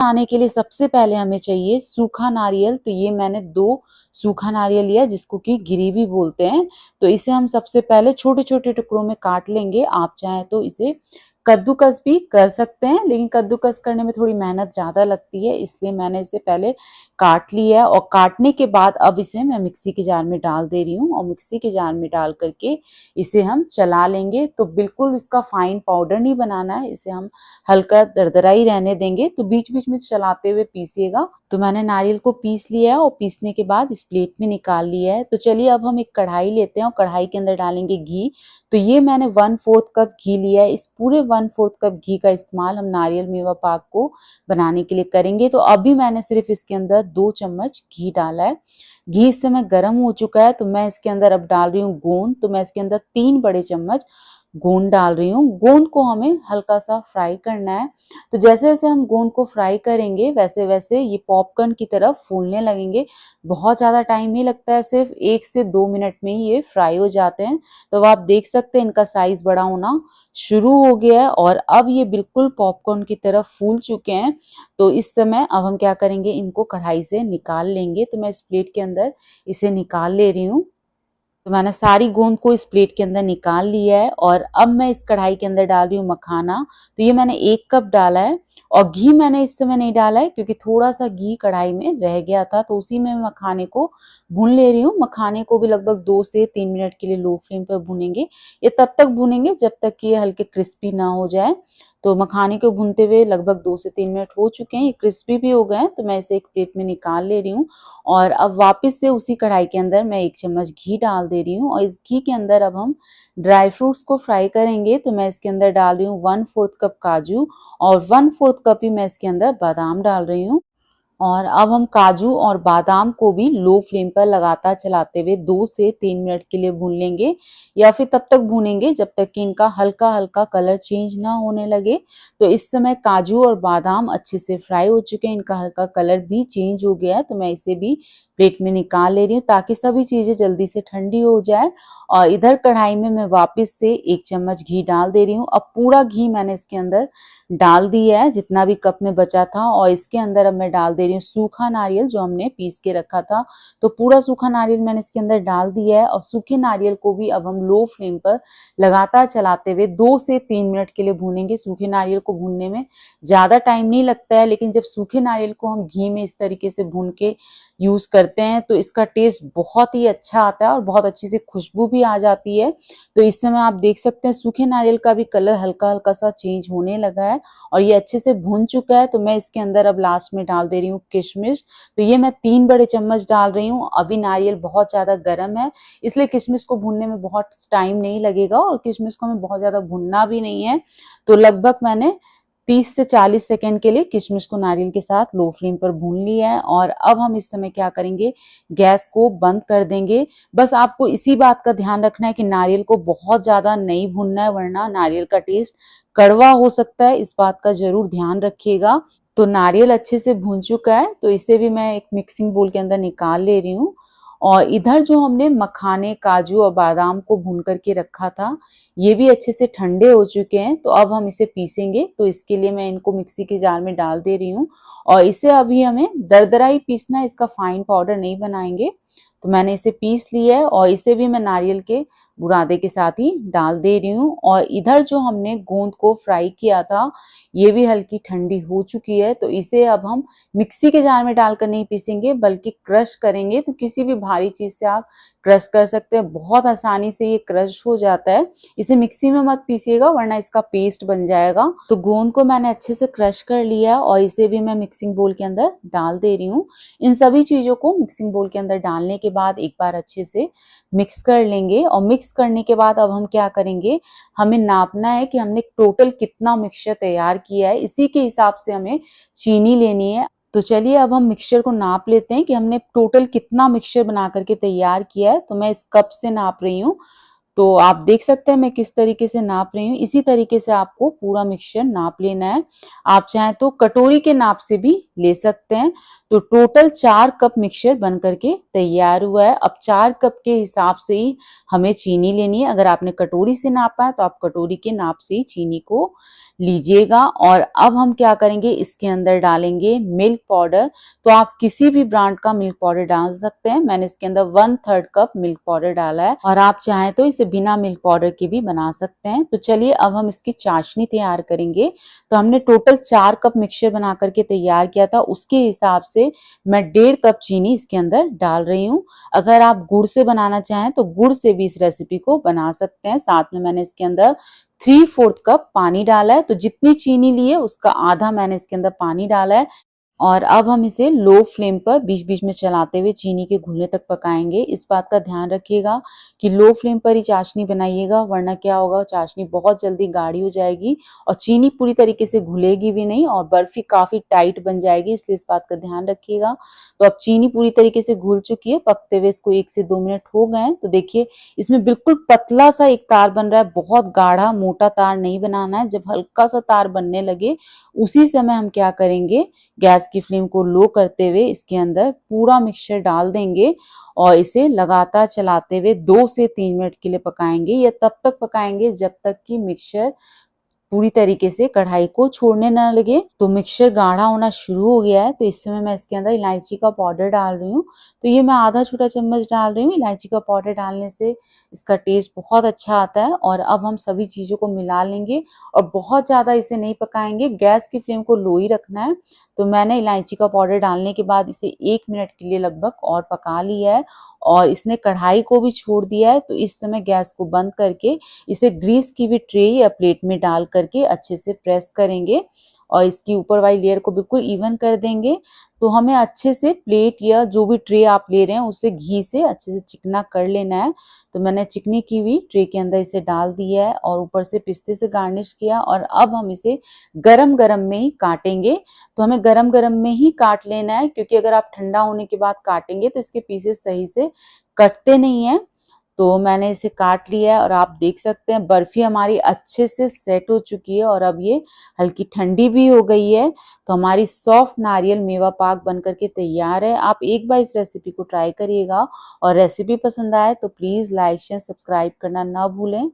बनाने के लिए सबसे पहले हमें चाहिए सूखा नारियल। तो ये मैंने 2 सूखा नारियल लिया, जिसको कि गिरी भी बोलते हैं। तो इसे हम सबसे पहले छोटे-छोटे टुकड़ों में काट लेंगे। आप चाहें तो इसे कद्दूकस भी कर सकते हैं, लेकिन कद्दूकस करने में थोड़ी मेहनत ज़्यादा लगती है, इसलिए मैंने इसे पहले काट लिया है। और काटने के बाद अब इसे मैं मिक्सी के जार में डाल दे रही हूँ, और मिक्सी के जार में डाल करके इसे हम चला लेंगे। तो बिल्कुल इसका फाइन पाउडर नहीं बनाना है, इसे हम हल्का दरदरा ही रहने देंगे। तो बीच-बीच में चलाते हुए पीसिएगा। तो मैंने नारियल को पीस लिया है, और पीसने के बाद इस प्लेट में निकाल लिया है। तो चलिए अब हम एक कढ़ाई लेते हैं, और कढ़ाई के अंदर डालेंगे घी। तो ये मैंने 1/4 कप घी लिया है। इस पूरे 1/4 कप घी का इस्तेमाल हम नारियल मेवा पाक को बनाने के लिए करेंगे। तो अभी मैंने सिर्फ इसके अंदर 2 चम्मच घी डाला है। घी इस समय गर्म हो चुका है, तो मैं इसके अंदर अब डाल रही हूँ गोंद। तो मैं इसके अंदर 3 बड़े चम्मच गोंद डाल रही हूँ। गोंद को हमें हल्का सा फ्राई करना है। तो जैसे जैसे हम गोंद को फ्राई करेंगे, वैसे वैसे ये पॉपकॉर्न की तरफ फूलने लगेंगे। बहुत ज़्यादा टाइम नहीं लगता है, सिर्फ 1 से 2 मिनट में ही ये फ्राई हो जाते हैं। तो आप देख सकते हैं इनका साइज बड़ा होना शुरू हो गया है, और अब ये बिल्कुल पॉपकॉर्न की तरफ फूल चुके हैं। तो इस समय अब हम क्या करेंगे, इनको कढ़ाई से निकाल लेंगे। तो मैं इस प्लेट के अंदर इसे निकाल ले रही हूँ। तो मैंने सारी गोंद को इस प्लेट के अंदर निकाल लिया है, और अब मैं इस कढ़ाई के अंदर डाल रही हूँ मखाना। तो ये मैंने 1 कप डाला है, और घी मैंने इस समय नहीं डाला है, क्योंकि थोड़ा सा घी कढ़ाई में रह गया था। तो उसी में मखाने को भून ले रही हूँ। मखाने को भी लगभग 2 से 3 मिनट के लिए लो फ्लेम पर भूनेंगे। ये तब तक भूनेंगे जब तक कि ये हल्के क्रिस्पी ना हो जाए। तो मखाने को भूनते हुए लगभग 2 से 3 मिनट हो चुके हैं, ये क्रिस्पी भी हो गए हैं। तो मैं इसे एक प्लेट में निकाल ले रही हूँ, और अब वापस से उसी कढ़ाई के अंदर मैं 1 चम्मच घी डाल दे रही हूँ, और इस घी के अंदर अब हम ड्राई फ्रूट्स को फ्राई करेंगे। तो मैं इसके अंदर डाल रही हूँ 1/4 कप काजू, और 1/4 कप ही मैं इसके अंदर बादाम डाल रही हूँ। और अब हम काजू और बादाम को भी लो फ्लेम पर लगातार चलाते हुए 2 से 3 मिनट के लिए भून लेंगे, या फिर तब तक भूनेंगे जब तक कि इनका हल्का हल्का कलर चेंज ना होने लगे। तो इस समय काजू और बादाम अच्छे से फ्राई हो चुके हैं, इनका हल्का कलर भी चेंज हो गया है। तो मैं इसे भी प्लेट में निकाल ले रही हूँ, ताकि सभी चीजें जल्दी से ठंडी हो जाए। और इधर कढ़ाई में मैं वापस से 1 चम्मच घी डाल दे रही हूँ। अब पूरा घी मैंने इसके अंदर डाल दिया है, जितना भी कप में बचा था। और इसके अंदर अब मैं डाल दे रही हूँ सूखा नारियल, जो हमने पीस के रखा था। तो पूरा सूखा नारियल मैंने इसके अंदर डाल दिया है, और सूखे नारियल को भी अब हम लो फ्लेम पर लगातार चलाते हुए 2 से 3 मिनट के लिए भूनेंगे। सूखे नारियल को भूनने में ज्यादा टाइम नहीं लगता है, लेकिन जब सूखे नारियल को हम घी में इस तरीके से भून के यूज करते हैं, तो इसका टेस्ट बहुत ही अच्छा आता है, और बहुत अच्छी सी खुशबू भी आ जाती है। तो इस समय आप देख सकते हैं सूखे नारियल का भी कलर हल्का हल्का सा चेंज होने लगा है, और ये अच्छे से भून चुका है। तो मैं इसके अंदर अब लास्ट में डाल दे रही हूँ किशमिश। तो ये मैं 3 बड़े चम्मच डाल रही हूँ। अभी नारियल बहुत ज्यादा गर्म है, इसलिए किशमिश को भूनने में बहुत टाइम नहीं लगेगा, और किशमिश को हमें बहुत ज्यादा भूनना भी नहीं है। तो लगभग मैंने 30 से 40 सेकंड के लिए किशमिश को नारियल के साथ लो फ्लेम पर भून लिया है। और अब हम इस समय क्या करेंगे, गैस को बंद कर देंगे। बस आपको इसी बात का ध्यान रखना है कि नारियल को बहुत ज्यादा नहीं भूनना है, वरना नारियल का टेस्ट कड़वा हो सकता है। इस बात का जरूर ध्यान रखिएगा। तो नारियल अच्छे से भून चुका है, तो इसे भी मैं एक मिक्सिंग बोल के अंदर निकाल ले रही हूँ। और इधर जो हमने मखाने, काजू और बादाम को भून करके रखा था, ये भी अच्छे से ठंडे हो चुके हैं। तो अब हम इसे पीसेंगे। तो इसके लिए मैं इनको मिक्सी के जार में डाल दे रही हूँ, और इसे अभी हमें दरदरा ही पीसना है, इसका फाइन पाउडर नहीं बनाएंगे। तो मैंने इसे पीस लिया है, और इसे भी मैं नारियल के बुरादे के साथ ही डाल दे रही हूँ। और इधर जो हमने गोंद को फ्राई किया था, ये भी हल्की ठंडी हो चुकी है। तो इसे अब हम मिक्सी के जार में डालकर नहीं पीसेंगे, बल्कि क्रश करेंगे। तो किसी भी भारी चीज से आप क्रश कर सकते हैं, बहुत आसानी से ये क्रश हो जाता है। इसे मिक्सी में मत पीसिएगा, वरना इसका पेस्ट बन जाएगा। तो गोंद को मैंने अच्छे से क्रश कर लिया, और इसे भी मैं मिक्सिंग बोल के अंदर डाल दे रही हूँ। इन सभी चीजों को मिक्सिंग बोल के अंदर डालने के बाद एक बार अच्छे से मिक्स कर लेंगे। और मिक्स करने के बाद अब हम क्या करेंगे, हमें नापना है कि हमने टोटल कितना मिक्सचर तैयार किया है, इसी के हिसाब से हमें चीनी लेनी है। तो चलिए अब हम मिक्सचर को नाप लेते हैं कि हमने टोटल कितना मिक्सचर बना करके तैयार किया है। तो मैं इस कप से नाप रही हूँ। तो आप देख सकते हैं मैं किस तरीके से नाप रही हूँ। इसी तरीके से आपको पूरा मिक्सचर नाप लेना है। आप चाहें तो कटोरी के नाप से भी ले सकते हैं। तो टोटल 4 कप मिक्सचर बन करके तैयार हुआ है। अब 4 कप के हिसाब से ही हमें चीनी लेनी है। अगर आपने कटोरी से नापा है तो आप कटोरी के नाप से ही चीनी को लीजिएगा। और अब हम क्या करेंगे, इसके अंदर डालेंगे मिल्क पाउडर। तो आप किसी भी ब्रांड का मिल्क पाउडर डाल सकते हैं। मैंने इसके अंदर 1/3 कप मिल्क पाउडर डाला है और आप चाहें तो इसे बिना मिल्क पाउडर के भी बना सकते हैं। तो चलिए अब हम इसकी चाशनी तैयार करेंगे। तो हमने टोटल 4 कप मिक्सचर बना करके तैयार किया था, उसके हिसाब से मैं 1.5 कप चीनी इसके अंदर डाल रही हूँ। अगर आप गुड़ से बनाना चाहें तो गुड़ से भी इस रेसिपी को बना सकते हैं। साथ में मैंने इसके अंदर 3/4 कप पानी डाला है। तो जितनी चीनी ली है उसका आधा मैंने इसके अंदर पानी डाला है। और अब हम इसे लो फ्लेम पर बीच-बीच में चलाते हुए चीनी के घुलने तक पकाएंगे। इस बात का ध्यान रखिएगा कि लो फ्लेम पर ही चाशनी बनाइएगा, वरना क्या होगा, चाशनी बहुत जल्दी गाढ़ी हो जाएगी और चीनी पूरी तरीके से घुलेगी भी नहीं और बर्फी काफी टाइट बन जाएगी, इसलिए इस बात का ध्यान रखिएगा। तो अब चीनी पूरी तरीके से घुल चुकी है, पकते हुए इसको 1 से 2 मिनट हो गए हैं। तो देखिए इसमें बिल्कुल पतला सा एक तार बन रहा है, बहुत गाढ़ा मोटा तार नहीं बनाना है। जब हल्का सा तार बनने लगे उसी समय हम क्या करेंगे, गैस की फ्लेम को लो करते हुए इसके अंदर पूरा मिक्सचर डाल देंगे और इसे लगातार चलाते हुए 2 से 3 मिनट के लिए पकाएंगे। या तब तक पकाएंगे जब तक कि मिक्सचर पूरी तरीके से कढ़ाई को छोड़ने ना लगे। तो मिक्सचर गाढ़ा होना शुरू हो गया है। तो इस समय मैं इसके अंदर इलायची का पाउडर डाल रही हूँ। तो ये मैं आधा छोटा चम्मच डाल रही हूँ। इलायची का पाउडर डालने से इसका टेस्ट बहुत अच्छा आता है। और अब हम सभी चीजों को मिला लेंगे और बहुत ज्यादा इसे नहीं पकाएंगे, गैस की फ्लेम को लो ही रखना है। तो मैंने इलायची का पाउडर डालने के बाद इसे 1 मिनट के लिए लगभग और पका लिया है और इसने कढ़ाई को भी छोड़ दिया है। तो इस समय गैस को बंद करके इसे ग्रीस की भी ट्रे या प्लेट में डाल करके अच्छे से प्रेस करेंगे और इसकी ऊपर वाली लेयर को बिल्कुल इवन कर देंगे। तो हमें अच्छे से प्लेट या जो भी ट्रे आप ले रहे हैं उसे घी से अच्छे से चिकना कर लेना है। तो मैंने चिकनी की हुई ट्रे के अंदर इसे डाल दिया है और ऊपर से पिस्ते से गार्निश किया और अब हम इसे गरम गरम में ही काटेंगे। तो हमें गरम गरम में ही काट लेना है, क्योंकि अगर आप ठंडा होने के बाद काटेंगे तो इसके पीसेस सही से कटते नहीं है। तो मैंने इसे काट लिया है और आप देख सकते हैं बर्फी हमारी अच्छे से सेट हो चुकी है और अब ये हल्की ठंडी भी हो गई है। तो हमारी सॉफ्ट नारियल मेवा पाक बनकर के तैयार है। आप एक बार इस रेसिपी को ट्राई करिएगा और रेसिपी पसंद आए तो प्लीज लाइक शेयर सब्सक्राइब करना ना भूलें।